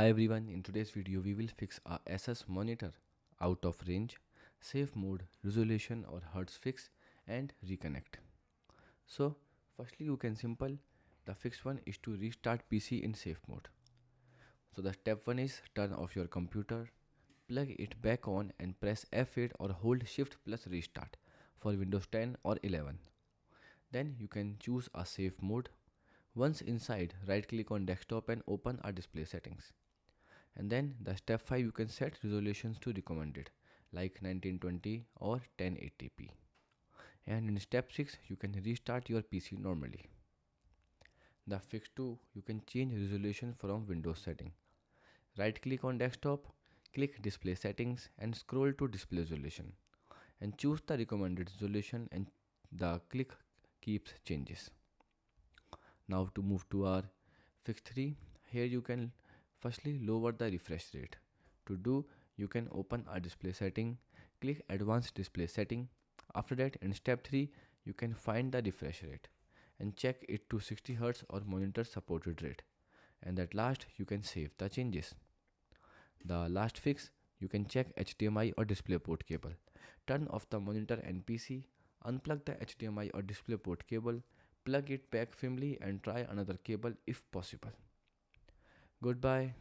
Hi everyone, in today's video we will fix a ASUS monitor out of range, safe mode, resolution or hertz fix and reconnect. So firstly you can simple, the fix one is to restart PC in safe mode. So the step one is turn off your computer, plug it back on and press F8 or hold shift plus restart for Windows 10 or 11. Then you can choose a safe mode. Once inside, right click on desktop and open our display settings. And then the step 5 you can set resolutions to recommended like 1920 or 1080p. And in step 6 you can restart your PC normally. The fix 2 you can change resolution from Windows setting. Right click on desktop, click display settings and scroll to display resolution and choose the recommended resolution and the click keeps changes. Now to move to our fix 3, here you can firstly lower the refresh rate. To do, you can open a display setting, click advanced display setting. After that in step 3, you can find the refresh rate and check it to 60 Hz or monitor supported rate. And at last you can save the changes. The last fix, you can check HDMI or DisplayPort cable. Turn off the monitor and PC, unplug the HDMI or DisplayPort cable, plug it back firmly and try another cable if possible. Goodbye.